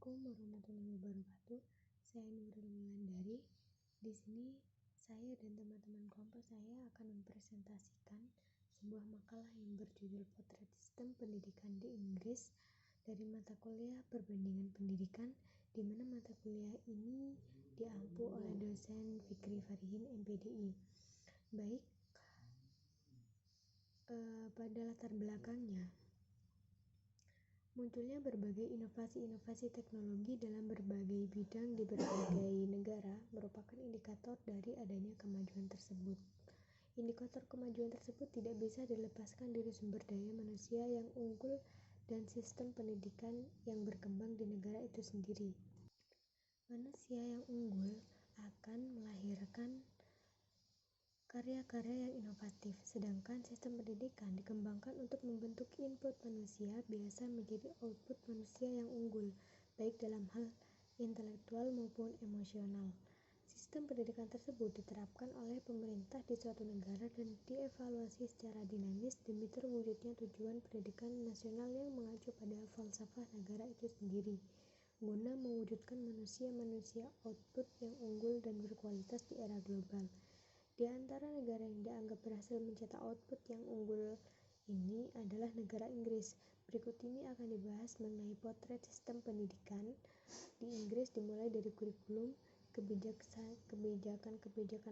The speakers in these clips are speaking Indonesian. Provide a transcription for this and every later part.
Assalamualaikum warahmatullahi wabarakatuh. Saya Nurul Wulandari. Di sini saya dan teman-teman kelompok saya akan mempresentasikan sebuah makalah yang berjudul Potret Sistem Pendidikan di Inggris dari mata kuliah Perbandingan Pendidikan, di mana mata kuliah ini diampu oleh dosen Fikri Farihin MPDI. Baik, pada latar belakangnya, munculnya berbagai inovasi-inovasi teknologi dalam berbagai bidang di berbagai negara merupakan indikator dari adanya kemajuan tersebut. Indikator kemajuan tersebut tidak bisa dilepaskan dari sumber daya manusia yang unggul dan sistem pendidikan yang berkembang di negara itu sendiri. Manusia yang unggul akan melahirkan karya-karya yang inovatif, sedangkan sistem pendidikan dikembangkan untuk membentuk input manusia biasa menjadi output manusia yang unggul, baik dalam hal intelektual maupun emosional. Sistem pendidikan tersebut diterapkan oleh pemerintah di suatu negara dan dievaluasi secara dinamis demi terwujudnya tujuan pendidikan nasional yang mengacu pada falsafah negara itu sendiri, guna mewujudkan manusia-manusia output yang unggul dan berkualitas di era global. Di antara negara yang dianggap berhasil mencetak output yang unggul ini adalah negara Inggris. Berikut ini akan dibahas mengenai potret sistem pendidikan di Inggris dimulai dari kurikulum, kebijakan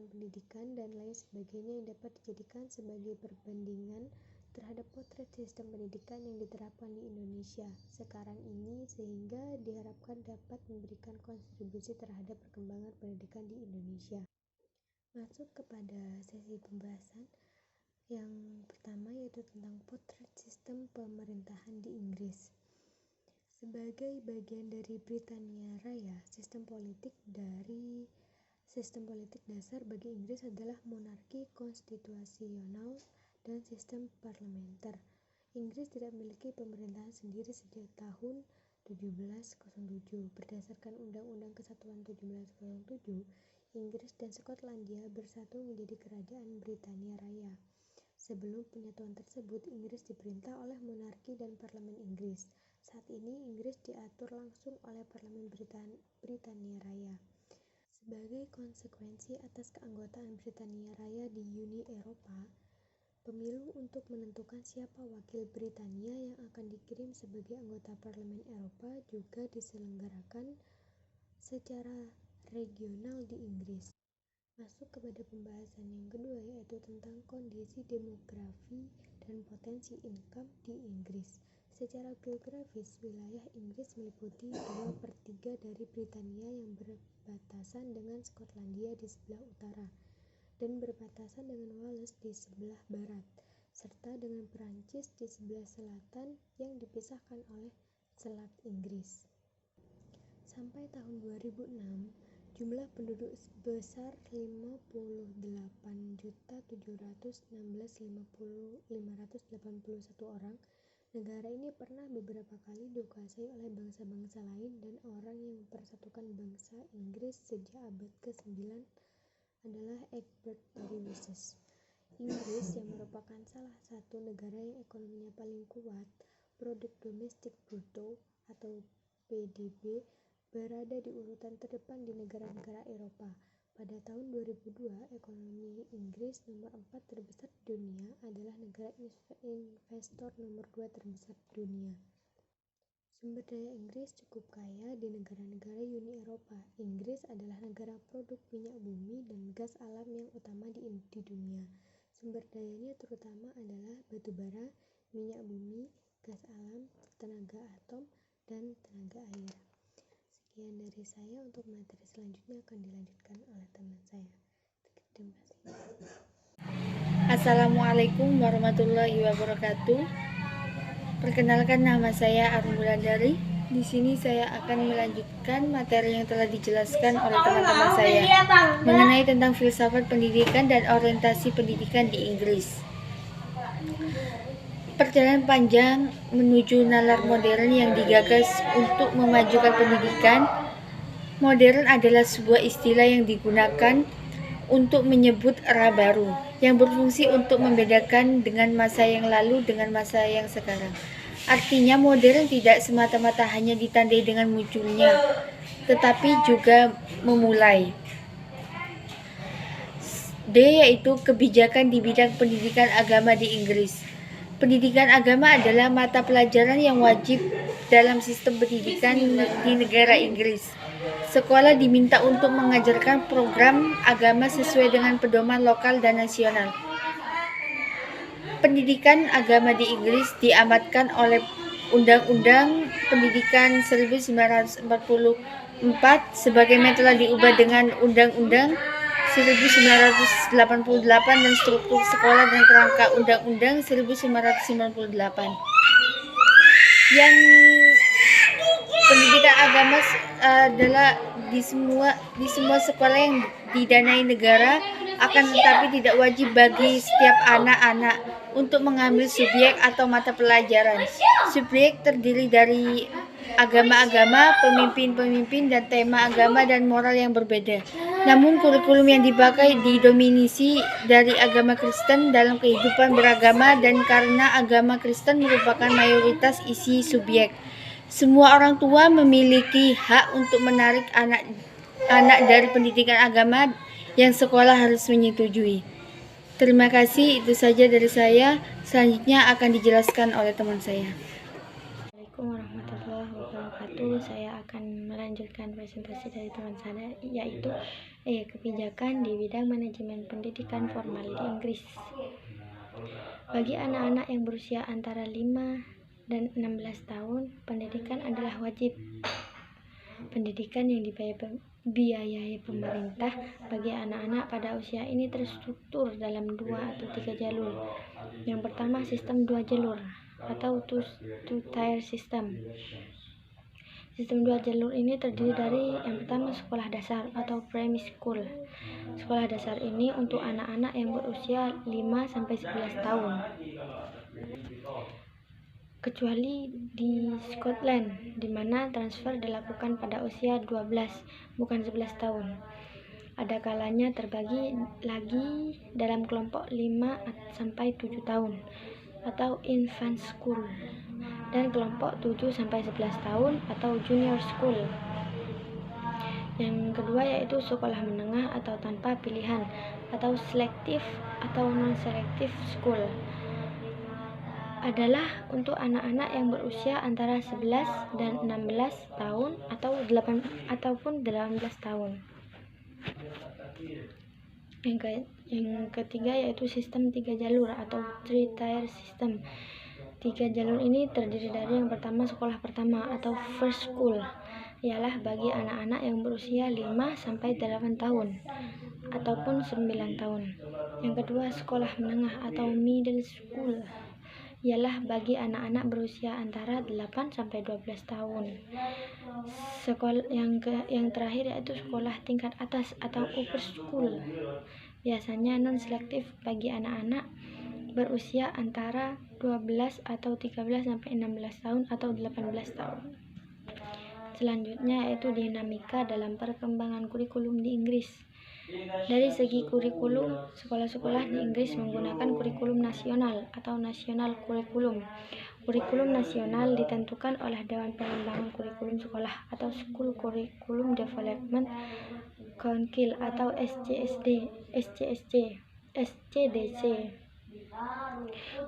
pendidikan, dan lain sebagainya yang dapat dijadikan sebagai perbandingan terhadap potret sistem pendidikan yang diterapkan di Indonesia sekarang ini, sehingga diharapkan dapat memberikan kontribusi terhadap perkembangan pendidikan di Indonesia. Masuk kepada sesi pembahasan yang pertama, yaitu tentang potret sistem pemerintahan di Inggris. Sebagai bagian dari Britania Raya, sistem politik dasar bagi Inggris adalah monarki konstitusional dan sistem parlementer. Inggris tidak memiliki pemerintahan sendiri sejak tahun 1707. Berdasarkan Undang-Undang Kesatuan 1707, Inggris dan Skotlandia bersatu menjadi Kerajaan Britania Raya. Sebelum penyatuan tersebut, Inggris diperintah oleh monarki dan parlemen Inggris. Saat ini, Inggris diatur langsung oleh parlemen Britania Raya. Sebagai konsekuensi atas keanggotaan Britania Raya di Uni Eropa, pemilu untuk menentukan siapa wakil Britania yang akan dikirim sebagai anggota Parlemen Eropa juga diselenggarakan secara regional di Inggris. Masuk kepada pembahasan yang kedua, yaitu tentang kondisi demografi dan potensi income di Inggris. Secara geografis, wilayah Inggris meliputi 2/3 dari Britania yang berbatasan dengan Skotlandia di sebelah utara dan berbatasan dengan Wales di sebelah barat, serta dengan Perancis di sebelah selatan yang dipisahkan oleh Selat Inggris. Sampai tahun 2006, jumlah penduduk sebesar 58.716.581 orang. Negara ini pernah beberapa kali dikuasai oleh bangsa-bangsa lain, dan orang yang mempersatukan bangsa Inggris sejak abad ke-9 adalah Egbert Darius. Inggris, yang merupakan salah satu negara yang ekonominya paling kuat, produk domestik bruto atau PDB, berada di urutan terdepan di negara-negara Eropa. Pada tahun 2002, ekonomi Inggris nomor 4 terbesar di dunia adalah negara investor nomor 2 terbesar di dunia. Sumber daya Inggris cukup kaya di negara-negara Uni Eropa. Inggris adalah negara produk minyak bumi dan gas alam yang utama di dunia. Sumber dayanya terutama adalah batu bara, minyak bumi, gas alam, tenaga atom, dan tenaga air. Sekian dari saya. Untuk materi selanjutnya akan dilanjutkan oleh teman saya. Terima kasih. Assalamualaikum warahmatullahi wabarakatuh. Perkenalkan, nama saya Arun Wulandari. Di sini saya akan melanjutkan materi yang telah dijelaskan oleh teman-teman saya mengenai tentang filsafat pendidikan dan orientasi pendidikan di Inggris. Perjalanan panjang menuju nalar modern yang digagas untuk memajukan pendidikan. Modern adalah sebuah istilah yang digunakan untuk menyebut era baru yang berfungsi untuk membedakan dengan masa yang lalu dengan masa yang sekarang. Artinya modern tidak semata-mata hanya ditandai dengan munculnya, tetapi juga memulai. D yaitu kebijakan di bidang pendidikan agama di Inggris. Pendidikan agama adalah mata pelajaran yang wajib dalam sistem pendidikan di negara Inggris. Sekolah diminta untuk mengajarkan program agama sesuai dengan pedoman lokal dan nasional. Pendidikan agama di Inggris diamatkan oleh Undang-Undang Pendidikan 1944 sebagaimana telah diubah dengan Undang-Undang 1988 dan struktur sekolah dan kerangka Undang-Undang 1998. Yang pendidikan agama adalah di semua sekolah yang didanai negara, akan tetapi tidak wajib bagi setiap anak-anak untuk mengambil subjek atau mata pelajaran. Subjek terdiri dari agama-agama, pemimpin-pemimpin, dan tema agama dan moral yang berbeda. Namun kurikulum yang dipakai didominasi dari agama Kristen dalam kehidupan beragama, dan karena agama Kristen merupakan mayoritas isi subjek, semua orang tua memiliki hak untuk menarik anak dari pendidikan agama yang sekolah harus menyetujui. Terima kasih, itu saja dari saya. Selanjutnya akan dijelaskan oleh teman saya. Assalamualaikum warahmatullahi wabarakatuh. Saya akan melanjutkan presentasi dari teman saya, yaitu kebijakan di bidang manajemen pendidikan formal di Inggris. Bagi anak-anak yang berusia antara 5 dan 16 tahun, pendidikan adalah wajib. Pendidikan yang dibiayai pemerintah bagi anak-anak pada usia ini terstruktur dalam 2 atau 3 jalur. Yang pertama, sistem 2 jalur atau two-tier system. Sistem 2 jalur ini terdiri dari yang pertama sekolah dasar atau primary school. Sekolah dasar ini untuk anak-anak yang berusia 5-11 tahun. Kecuali di Scotland, di mana transfer dilakukan pada usia 12, bukan 11 tahun. Ada kalanya terbagi lagi dalam kelompok 5-7 tahun atau infant school, dan kelompok 7-11 tahun atau junior school. Yang kedua yaitu sekolah menengah atau tanpa pilihan atau selective atau non-selective school, adalah untuk anak-anak yang berusia antara 11 dan 16 tahun ataupun 18 tahun. Yang ketiga yaitu sistem 3 jalur atau three-tier system. 3 jalur ini terdiri dari yang pertama sekolah pertama atau first school, ialah bagi anak-anak yang berusia 5-8 tahun ataupun 9 tahun. Yang kedua sekolah menengah atau middle school, ialah bagi anak-anak berusia antara 8-12 tahun. Yang terakhir yaitu sekolah tingkat atas atau upper school, biasanya non-selektif bagi anak-anak berusia antara 12 atau 13-16 tahun atau 18 tahun. Selanjutnya yaitu dinamika dalam perkembangan kurikulum di Inggris. Dari segi kurikulum, sekolah-sekolah di Inggris menggunakan kurikulum nasional atau national curriculum. Kurikulum nasional ditentukan oleh Dewan Pengembangan Kurikulum Sekolah atau School Curriculum Development Council atau SCDC,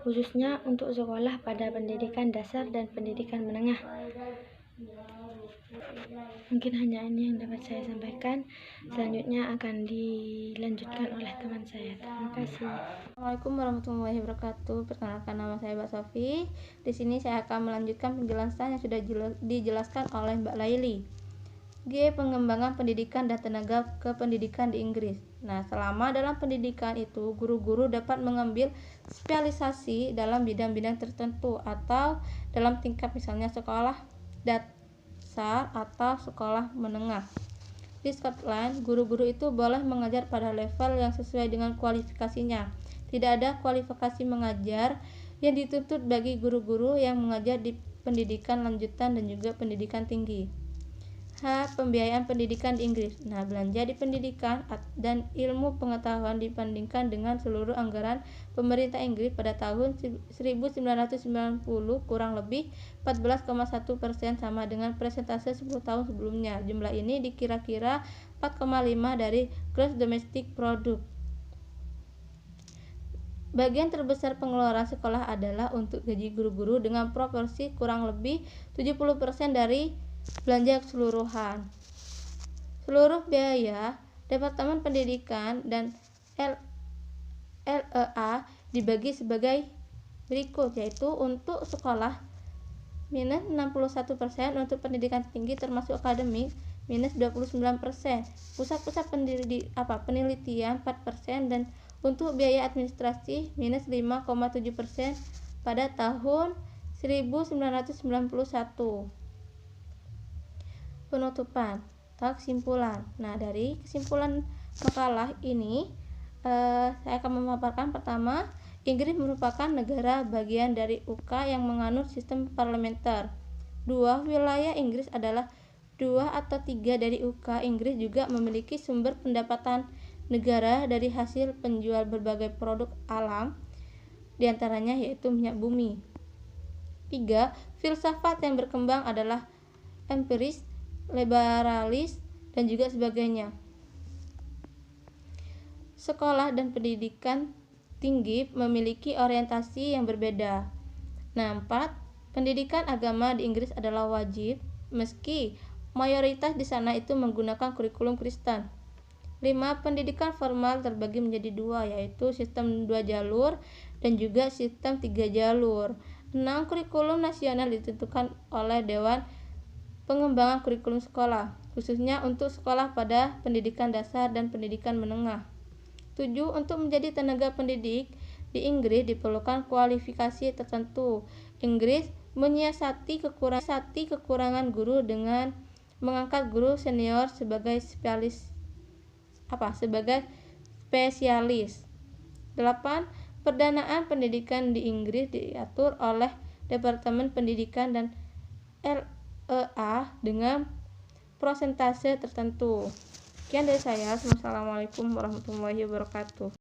khususnya untuk sekolah pada pendidikan dasar dan pendidikan menengah. Mungkin hanya ini yang dapat saya sampaikan. Selanjutnya akan dilanjutkan oleh teman saya. Terima kasih. Assalamualaikum warahmatullahi wabarakatuh. Perkenalkan, nama saya Mbak Sofi. Di sini saya akan melanjutkan penjelasan yang sudah dijelaskan oleh Mbak Laili. G. Pengembangan pendidikan dan tenaga kependidikan di Inggris. Nah, selama dalam pendidikan itu, guru-guru dapat mengambil spesialisasi dalam bidang-bidang tertentu atau dalam tingkat misalnya sekolah dasar atau sekolah menengah. Di Scotland, guru-guru itu boleh mengajar pada level yang sesuai dengan kualifikasinya. Tidak ada kualifikasi mengajar yang dituntut bagi guru-guru yang mengajar di pendidikan lanjutan dan juga pendidikan tinggi. Pembiayaan pendidikan di Inggris. Nah, belanja di pendidikan dan ilmu pengetahuan dibandingkan dengan seluruh anggaran pemerintah Inggris pada tahun 1990 kurang lebih 14,1% sama dengan persentase 10 tahun sebelumnya. Jumlah ini dikira-kira 4,5 dari gross domestic product. Bagian terbesar pengeluaran sekolah adalah untuk gaji guru-guru dengan proporsi kurang lebih 70% dari belanja keseluruhan. Seluruh biaya Departemen Pendidikan dan LEA dibagi sebagai berikut, yaitu untuk sekolah minus 61%, untuk pendidikan tinggi termasuk akademik minus 29%, pusat-pusat penelitian 4%, dan untuk biaya administrasi minus 5,7% pada tahun 1991. Penutupan atau kesimpulan. Nah, dari kesimpulan makalah ini saya akan memaparkan pertama, Inggris merupakan negara bagian dari UK yang menganut sistem parlementer. 2. Wilayah Inggris adalah 2 atau 3 dari UK. Inggris juga memiliki sumber pendapatan negara dari hasil penjual berbagai produk alam, diantaranya yaitu minyak bumi. 3. Filsafat yang berkembang adalah empiris, liberalis, dan juga sebagainya. Sekolah dan pendidikan tinggi memiliki orientasi yang berbeda. Nah, 4. Pendidikan agama di Inggris adalah wajib, meski mayoritas di sana itu menggunakan kurikulum Kristen. 5. Pendidikan formal terbagi menjadi 2, yaitu sistem 2 jalur dan juga sistem 3 jalur. 6. Kurikulum nasional ditentukan oleh Dewan Pengembangan Kurikulum Sekolah, khususnya untuk sekolah pada pendidikan dasar dan pendidikan menengah. 7. Untuk menjadi tenaga pendidik di Inggris diperlukan kualifikasi tertentu. Inggris menyiasati kekurangan guru dengan mengangkat guru senior sebagai spesialis. 8. Pendanaan pendidikan di Inggris diatur oleh Departemen Pendidikan dan LEA dengan prosentase tertentu. Sekian dari saya. Wassalamualaikum warahmatullahi wabarakatuh.